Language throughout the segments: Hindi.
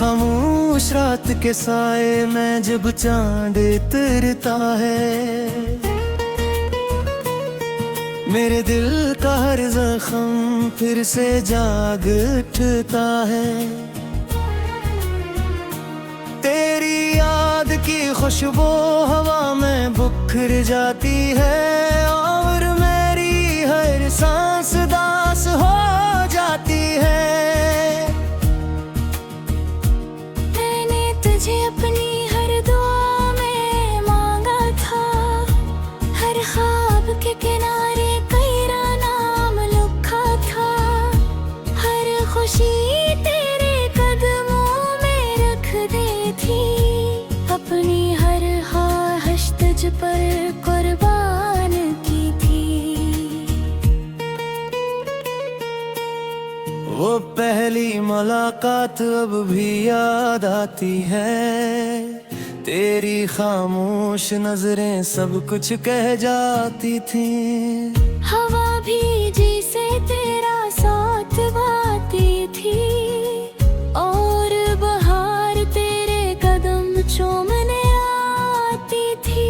खामोश रात के साए में जब चांद उतरता है, मेरे दिल का हर जख्म फिर से जाग उठता है। तेरी याद की खुशबू हवा में बिखर जाती है और मेरी हर सांस दास हो जाती है। मैंने तुझे अपनी हर दुआ में मांगा था, हर ख्वाब के किनारे तेरा नाम लिखा था, हर खुशी तेरे कदमों में रख दी थी, अपनी हर ख्वाहिश तुझ पर कुर्बान की थी। वो पहली मुलाकात अब भी याद आती है, तेरी खामोश नजरें सब कुछ कह जाती थी। हवा भी जैसे तेरा साथ गाती थी और बहार तेरे कदम चूमने आती थी।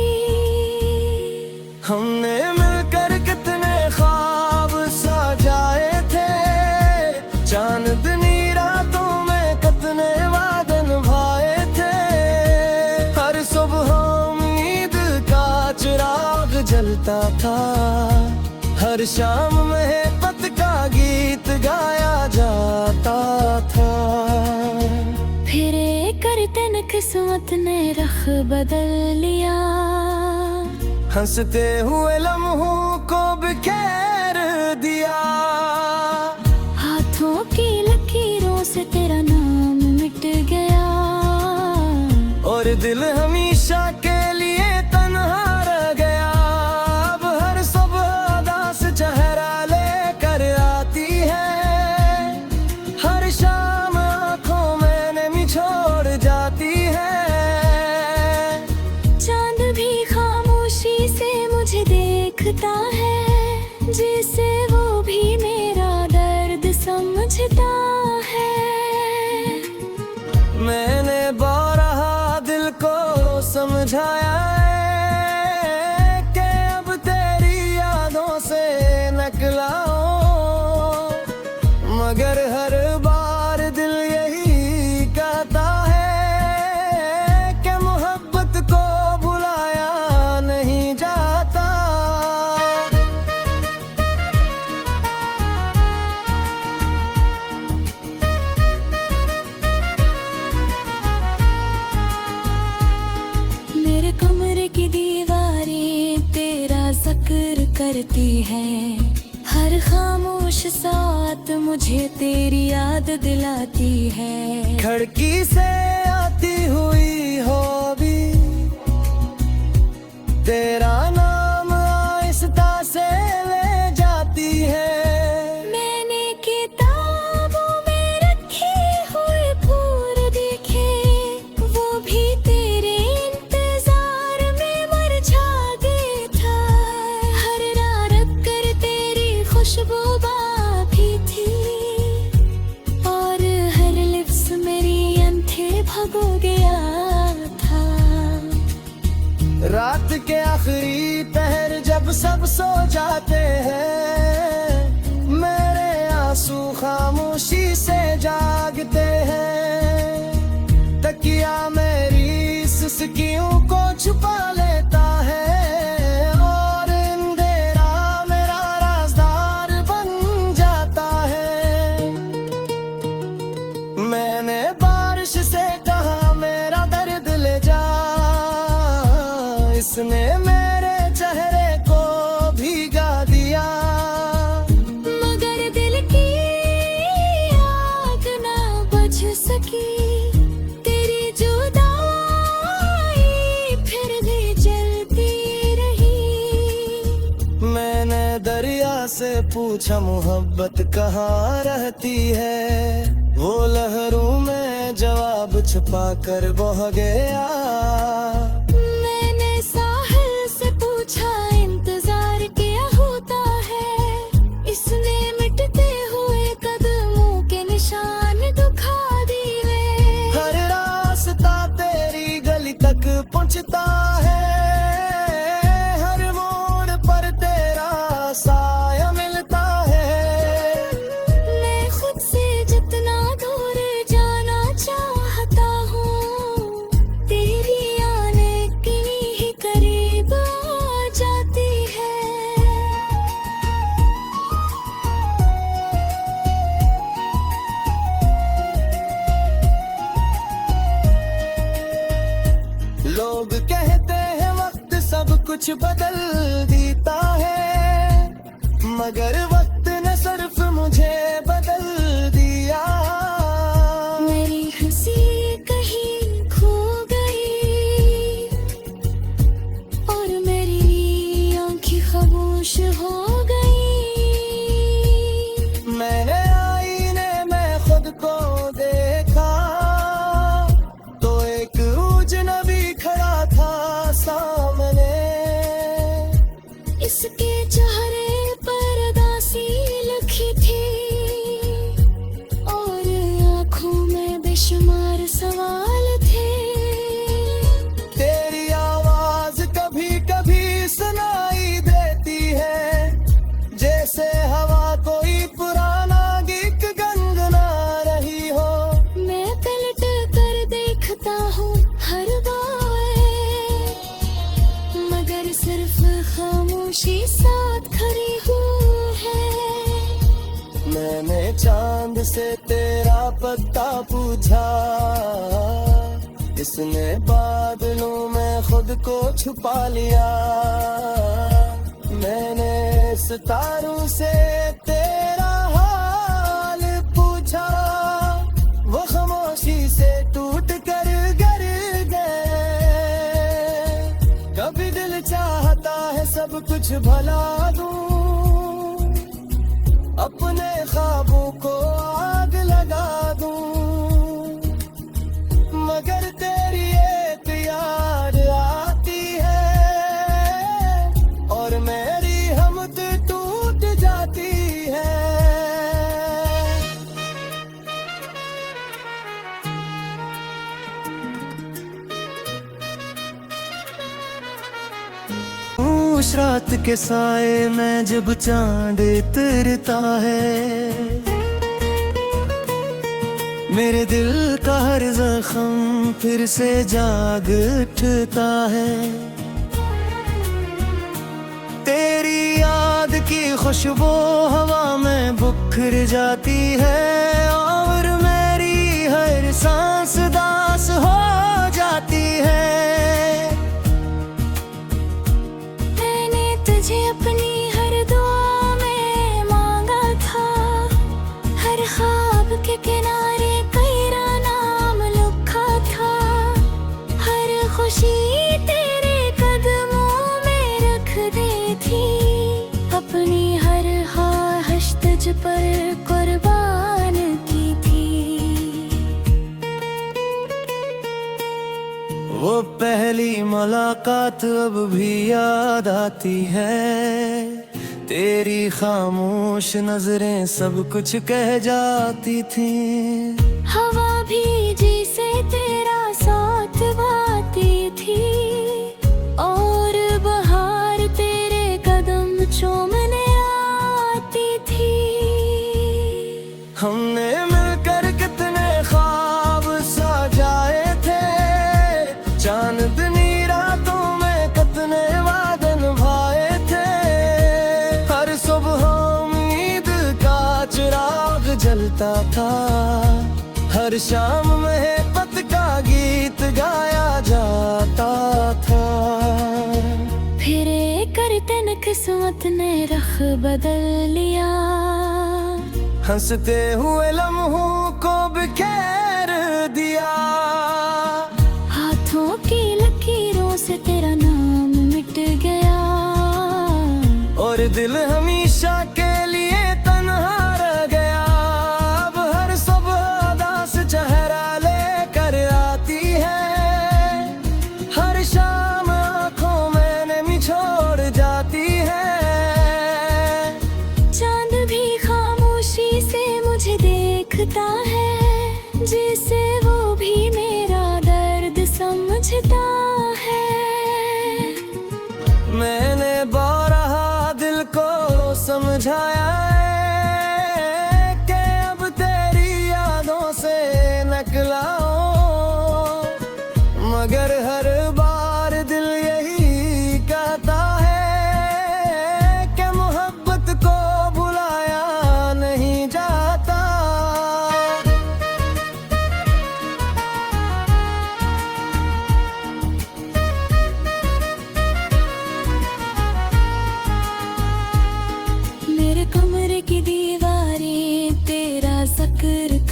हमने मिलकर कितने ख्वाब सजाए थे, चांदनी रातों में कितने वादे निभाए थे। हर सुबह उम्मीद का चिराग जलता था, हर शाम महबत का गीत गाया जाता था। फिर एक करतन किस्मत ने रख बदल लिया, हंसते हुए लम्हों को बिखेर दिया। हाथों की लकीरों से तेरा नाम मिट गया और दिल हमेशा के लिए तन्हा रह गया। अब हर सुबह उदास चेहरा लेकर आती है, हर शाम आंखों में नमी छोड़ जाती है। चांद भी खामोशी से मुझे देखता है, जिसे वो भी मेरा दर्द समझता है। मैंने बारहा दिल को समझाया है कि अब तेरी यादों से नकलाओ, मगर हर बार दिल यही कहता है कि मोहब्बत को भुलाया नहीं जाता। मेरे कमरे की दीवारें तेरा जिक्र करती हैं, हर खामोश साथ मुझे तेरी याद दिलाती है। खिड़की से आती हुई हो भी तेरा नाम आहिस्ता से ले जाती है। मैंने किताबों में रखे हुए फूल देखे, वो भी तेरे इंतजार में मुरझा था। हर रात रख कर तेरी खुशबू बाकी थी और हर लिप्स मेरी अंधे भगो गया था। रात के आखिरी पहर जब सब सो जाते हैं, मेरे आंसू खामोशी से जागते हैं। तकिया मेरी सिसकियों को छुपा लेता है और अंधेरा मेरा राज़दार बन जाता है। मैंने बारिश से कहा मेरा दर्द ले जा, इसने मेरे चेहरे को भीगा दिया। मगर दिल की आग ना बुझ सकी, तेरी जुदाई फिर भी जलती रही। मैंने दरिया से पूछा मोहब्बत कहाँ रहती है, वो लहरों में जवाब छुपा कर बह गया। मैंने साहिल से पूछा इंतजार क्या होता है, इसने मिटते हुए कदमों के निशान दिखा दिए। कुछ बदल देता है, मगर वक्त ने सिर्फ मुझे बदल दिया। मेरी हंसी कहीं खो गई और मेरी आंखें खामोश हो गई। मैंने आईने में खुद को देखा तो एक अजनबी खड़ा था सामने। इसके चेहरे पर उदासी लिखी थी और आंखों में बेशुमार सवाल थे। तेरी आवाज कभी कभी सुनाई देती है, जैसे हवा कोई पुराना गीत गंगना रही हो। मैं पलट कर देखता हूँ हर बार, मगर सिर्फ खामोशी साथ खड़ी हूँ है। मैंने चांद से तेरा पता पूछा, इसने बादलों में खुद को छुपा लिया। मैंने सितारों से तेरा हाल पूछा, वो खामोशी से टूट कर गिर गए। कभी दिल चाहता है सब कुछ भला दूं, अपने ख्वाबों को आग लगा दूं, मगर तेरी एक याद आती है और मेरी हिम्मत टूट जाती है। उस रात के साए में जब चांद उतरता है, मेरे दिल का हर जख्म फिर से जाग उठता है। तेरी याद की खुशबू हवा में बिखर जाती है और मेरी हर सांस दास हो जाती है। मैंने तुझे अपनी हर दुआ में मांगा था, हर ख्वाब के किनारे तेरा नाम लिखा था। हर खुशी तेरे कदमों में रख दी थी, अपनी हर ख्वाहिश तुझ पर कुर्बान की थी। वो पहली मुलाकात अब भी याद आती है, तेरी खामोश नजरें सब कुछ कह जाती थी। हवा भी जिसे तेरा साथ गाती थी और बहार तेरे कदम चूमने आती थी। हमने मिलकर कितने ख्वाब सजाए थे, चांदनी रातों में कितने वादे निभाए थे। हर सुबह उम्मीद का चिराग जलता था, हर शाम में पत का गीत गाया जाता था। फिर एक करतन किस्मत ने रख बदल लिया, हंसते हुए लम्हों को बिखेर दिया। हाथों की लकीरों से तेरा नाम मिट गया और दिल हमेशा के लिए तन्हा रह गया। अब हर सुबह उदास चेहरा लेकर आती है, हर शाम आंखों में नमी छोड़ जाती है। चांद भी खामोशी से मुझे देखता है, जिसे वो भी मेरा दर्द समझता है। मैंने बारहा दिल को समझाया है कि अब तेरी यादों से नकलाओ, मगर हर बार दिल यही कहता है कि मोहब्बत को भुलाया नहीं जाता।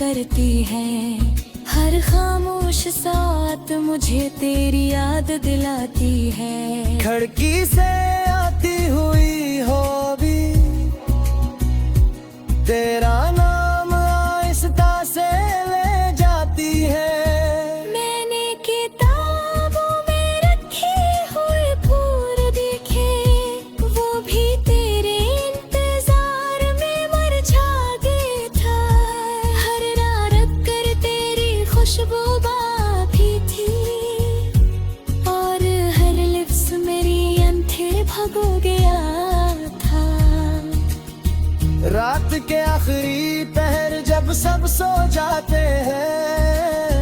करती है। हर खामोश साथ मुझे तेरी याद दिलाती है। खिड़की से आती हुई हो भी तेरा नाम आहिस्ता से ले जाती है। मैंने किताबों में रखे हुए फूल देखे, वो भी तेरे इंतजार में मुरझा गया था। हर रात रख कर तेरी खुशबू भी थी, और हर लिप्स मेरी अंधेर भगो गया था। रात के आखिरी पहर जब सब सो जाते हैं,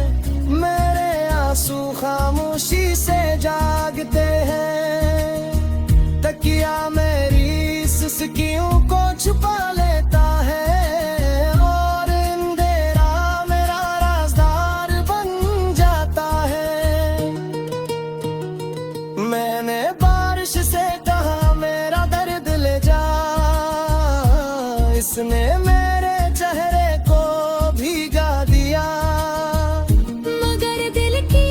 मेरे आंसू खामोशी से जागते हैं। तकिया मेरी सिसकियों को छुपा लेता है, और अंधेरा मेरा राज़दार बन जाता है। मैंने बारिश से कहा मेरा दर्द ले जा, इसने मेरे चेहरे को भीगा दिया। मगर दिल की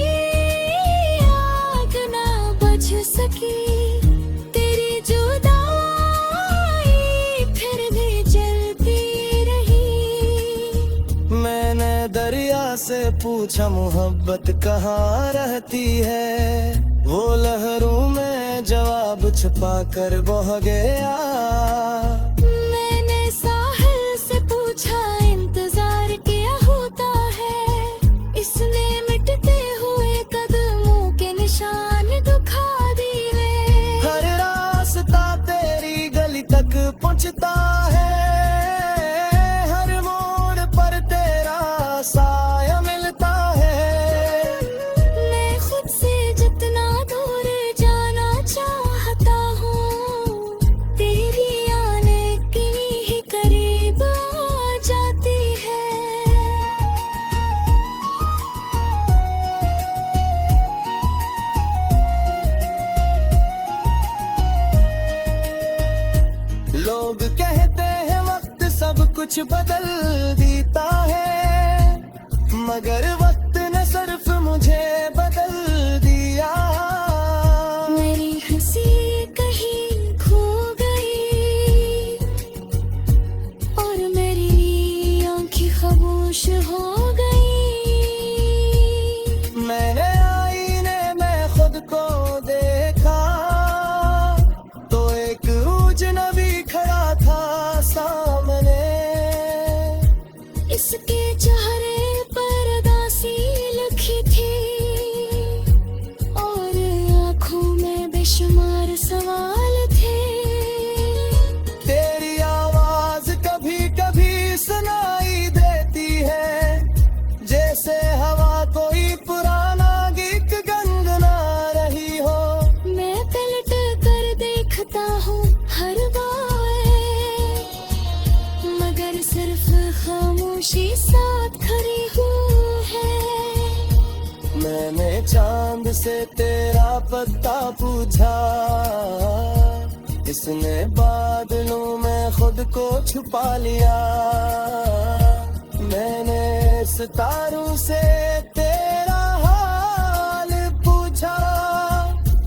आग ना बुझ सकी, तेरी जुदाई फिर भी जलती रही। मैंने दरिया से पूछा मोहब्बत कहाँ रहती है, वो लहरों में जवाब छुपा कर बह गया। मैंने साहिल से पूछा इंतजार क्या होता है, इसने मिटते हुए कदमों के निशान दिखा दिए। हर रास्ता तेरी गली तक पहुंचता है, हर मोड़ पर तेरा साया मिलता है। मैं खुद से जितना दूर जाना चाहता हूँ, तेरी आने की ही करीब आ जाती है। लोग कहते हैं वक्त सब कुछ बदल देता है, मगर वक्त ने सिर्फ मुझे बदल दिया। मेरी हंसी कहीं खो गई, और मेरी आंखें खामोश हो गई। मैंने आईने में खुद को देखा, तो एक अजनबी खड़ा था सामने। इसके चेहरे पर उदासी लिखी थी, और आंखों में बेशुमार सवाल थे। तेरी आवाज कभी कभी सुनाई देती है, जैसे हवा कोई पुराना गीत गंगना रही हो। मैं पलट कर देखता हूँ हर बार, मगर सिर्फ खामोशी साथ खड़ी हुई है। मैंने चांद से तेरा पता पूछा, इसने बादलों में खुद को छुपा लिया। मैंने सितारों से तेरा हाल पूछा,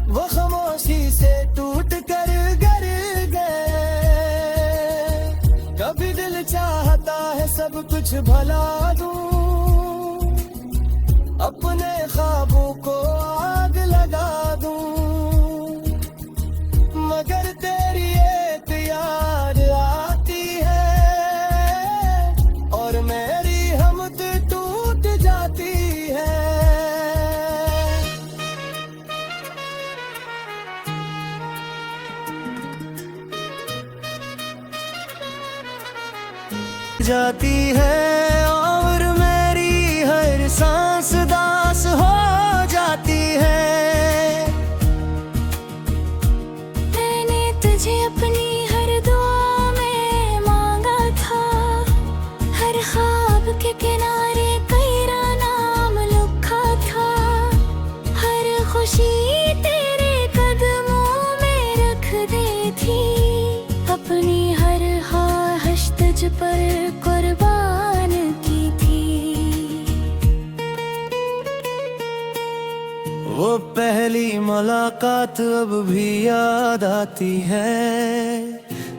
वो खामोशी से टूट कर गिर गए। कभी दिल चाहता है सब कुछ भला दूं, अपने ख्वाबों को आग लगा दूं, मगर तेरी एक याद आती है, और मेरी हिम्मत टूट जाती है। जाती है और मेरी हर सांस दास हो जाती है। मैंने तुझे अपनी हर दुआ में मांगा था, हर ख्वाब के किनारे तेरा नाम लिखा था। हर खुशी तेरे कदमों में रख दी थी, अपनी हर ख्वाहिश तुझ पर कुर्बान की थी। मुलाकात अब भी याद आती है,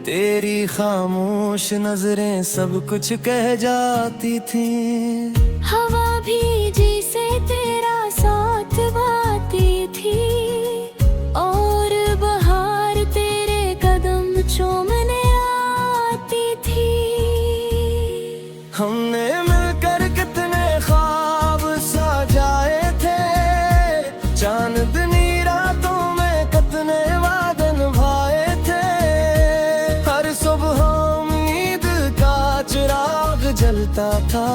तेरी खामोश नजरें सब कुछ कह जाती थी। हवा भी जैसे तेरा साथ गाती थी, और बहार तेरे कदम चूमने आती थी। हमने मिलकर कितने ख्वाब सजाए थे, चांदनी रातों में कितने वादे निभाए थे। हर सुबह उम्मीद का चिराग जलता था,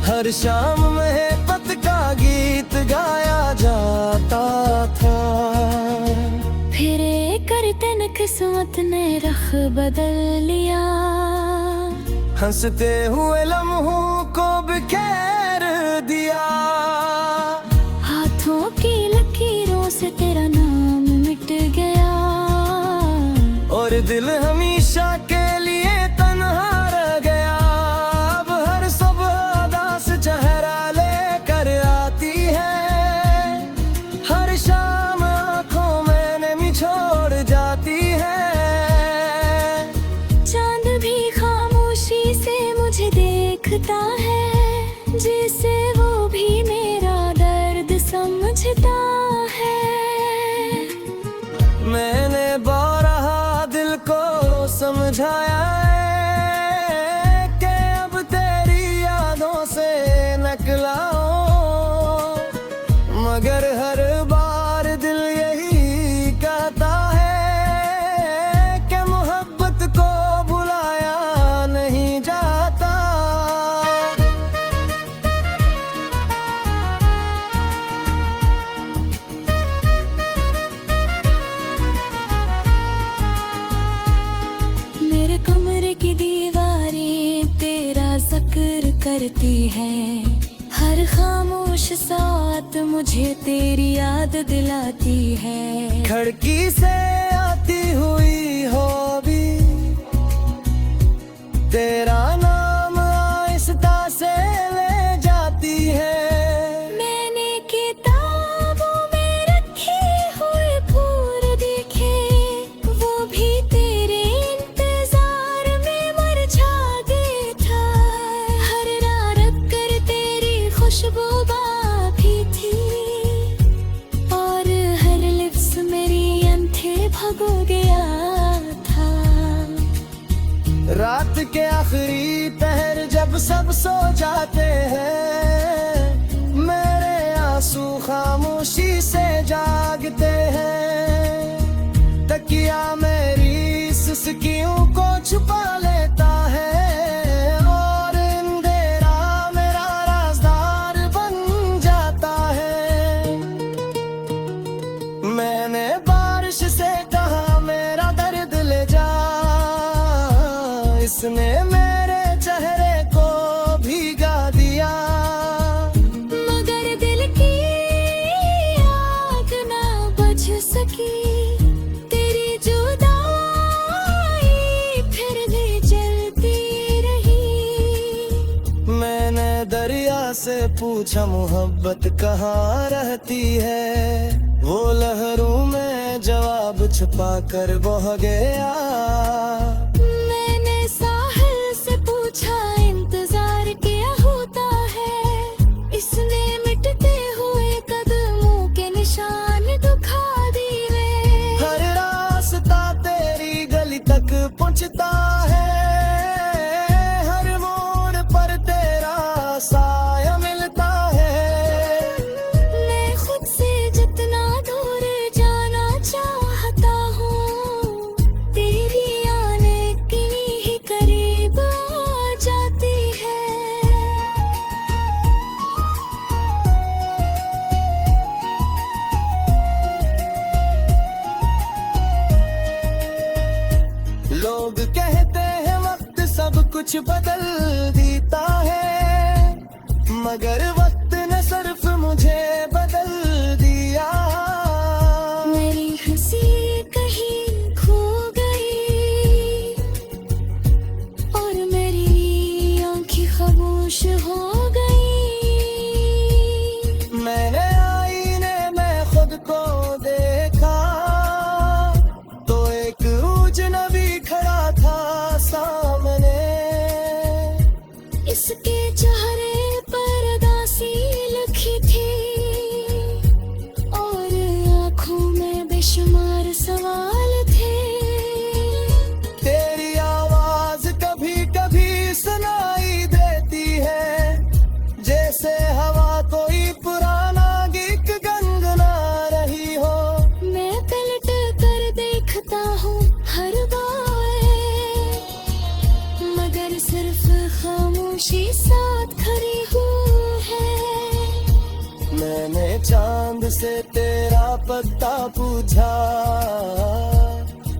हर शाम में पत का गीत गाया जाता था। फिर एक करतन किस्मत ने रख बदल लिया, हंसते हुए लम्हों को बिखेर दिया। हाथों की लकीरों से तेरा नाम मिट गया, और दिल हमेशा के लिए तन्हा रह गया। अब हर सुबह उदास चेहरा लेकर आती है, हर शाम आंखों में नमी छोड़ जाती है। चांद भी खामोशी से मुझे देखता है, जिसे वो भी मेरा दर्द समझता है। मैंने बारहा दिल को समझाया है कि अब तेरी यादों से नकलाओ, मगर हर बार दिल यही कहता है कि मोहब्बत को भुलाया नहीं जाता। मेरे कमरे की दीवारें तेरा जिक्र करती है, हर खामोश साथ मुझे तेरी याद दिलाती है। खिड़की से आती हुई हो भी तेरा नाम आहिस्ता से ले जाती है। मैंने किताबों में रखे हुए फूल देखे, वो भी तेरे इंतजार में मुरझा गए था। हर रात रख कर तेरी खुशबू भी थी, और हर लिप्स मेरी अंधे भगो गया था। रात के आखिरी पहर जब सब सो जाते हैं, मेरे आंसू खामोशी से जागते हैं। तकिया मेरी सिसकियों को छुपा लेता है, और अंधेरा मेरा राज़दार बन जाता है। मैंने बारिश से कहा मेरा दर्द ले जा, इसने मेरे चेहरे को भीगा दिया। मगर दिल की आग ना बुझ सकी, तेरी जुदाई फिर भी जलती रही। मैंने दरिया से पूछा मोहब्बत कहाँ रहती है, वो लहरों में जवाब छुपा कर बह गया। मैंने साहिल से पूछा इंतजार क्या होता है, इसने मिटते हुए कदमों के निशान दिखा दिए। हर रास्ता तेरी गली तक पहुंचता है, हर मोड़ पर तेरा साया मिलता है। मैं खुद से जितना दूर जाना चाहता हूँ, तेरी आने की ही करीब आ जाती है। लोग कहते हैं वक्त सब कुछ बदल देता है, मगर वक्त ने सिर्फ मुझे बदल दिया। मेरी हंसी कहीं खो गई, और मेरी आंखें खामोश हो गई। मैंने आईने में खुद को से तेरा पता पूछा,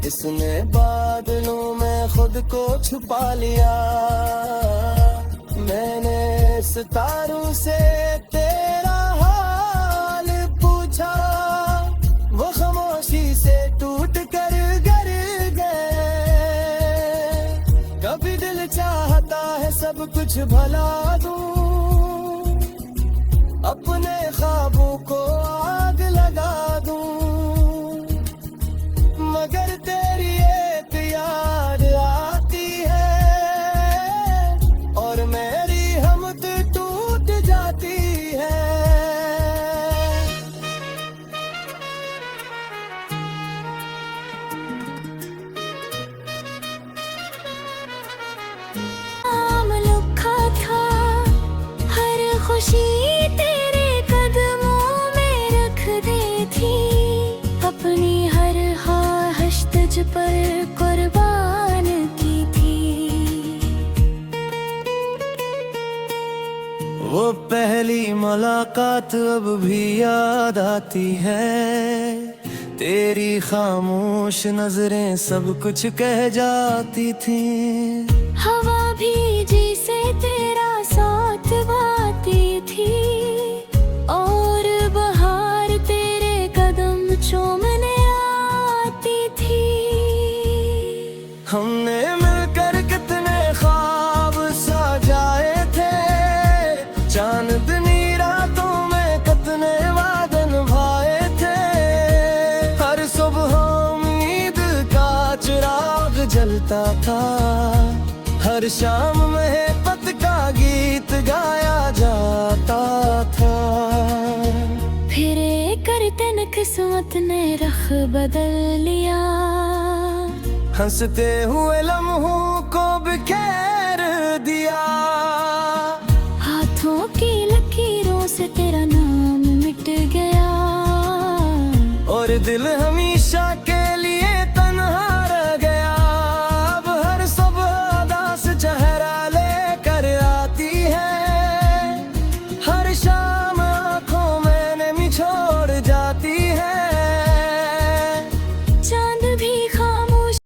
इसने बादलों में खुद को छुपा लिया। मैंने सितारों से तेरा हाल पूछा, वो खामोशी से टूट कर गिर गए। कभी दिल चाहता है सब कुछ भला दूं, अपने ख्वाबों को आग लगा दूं, मगर तेरी एक याद आती है और मेरी हिम्मत टूट जाती है। नाम लिखा था हर खुशी तेरे कदमों में रख दी थी, अपनी हर ख्वाहिश तुझ पर कुर्बान की थी। वो पहली मुलाकात अब भी याद आती है, तेरी खामोश नजरें सब कुछ कह जाती थी। हवा भी जिसे तेरा साथ गाती थी, और बहार तेरे कदम चूमने आती थी। हमने मिलकर कितने ख्वाब सजाए थे, चांदनी रातों में कितने वादे निभाए थे। हर सुबह उम्मीद का चिराग जलता था, हर शाम में पत का गीत गाया जाता था। फिर कर तन किस्मत ने रख बदल लिया, हंसते हुए लम्हों को बिखेर दिया। हाथों की लकीरों से तेरा नाम मिट गया, और दिल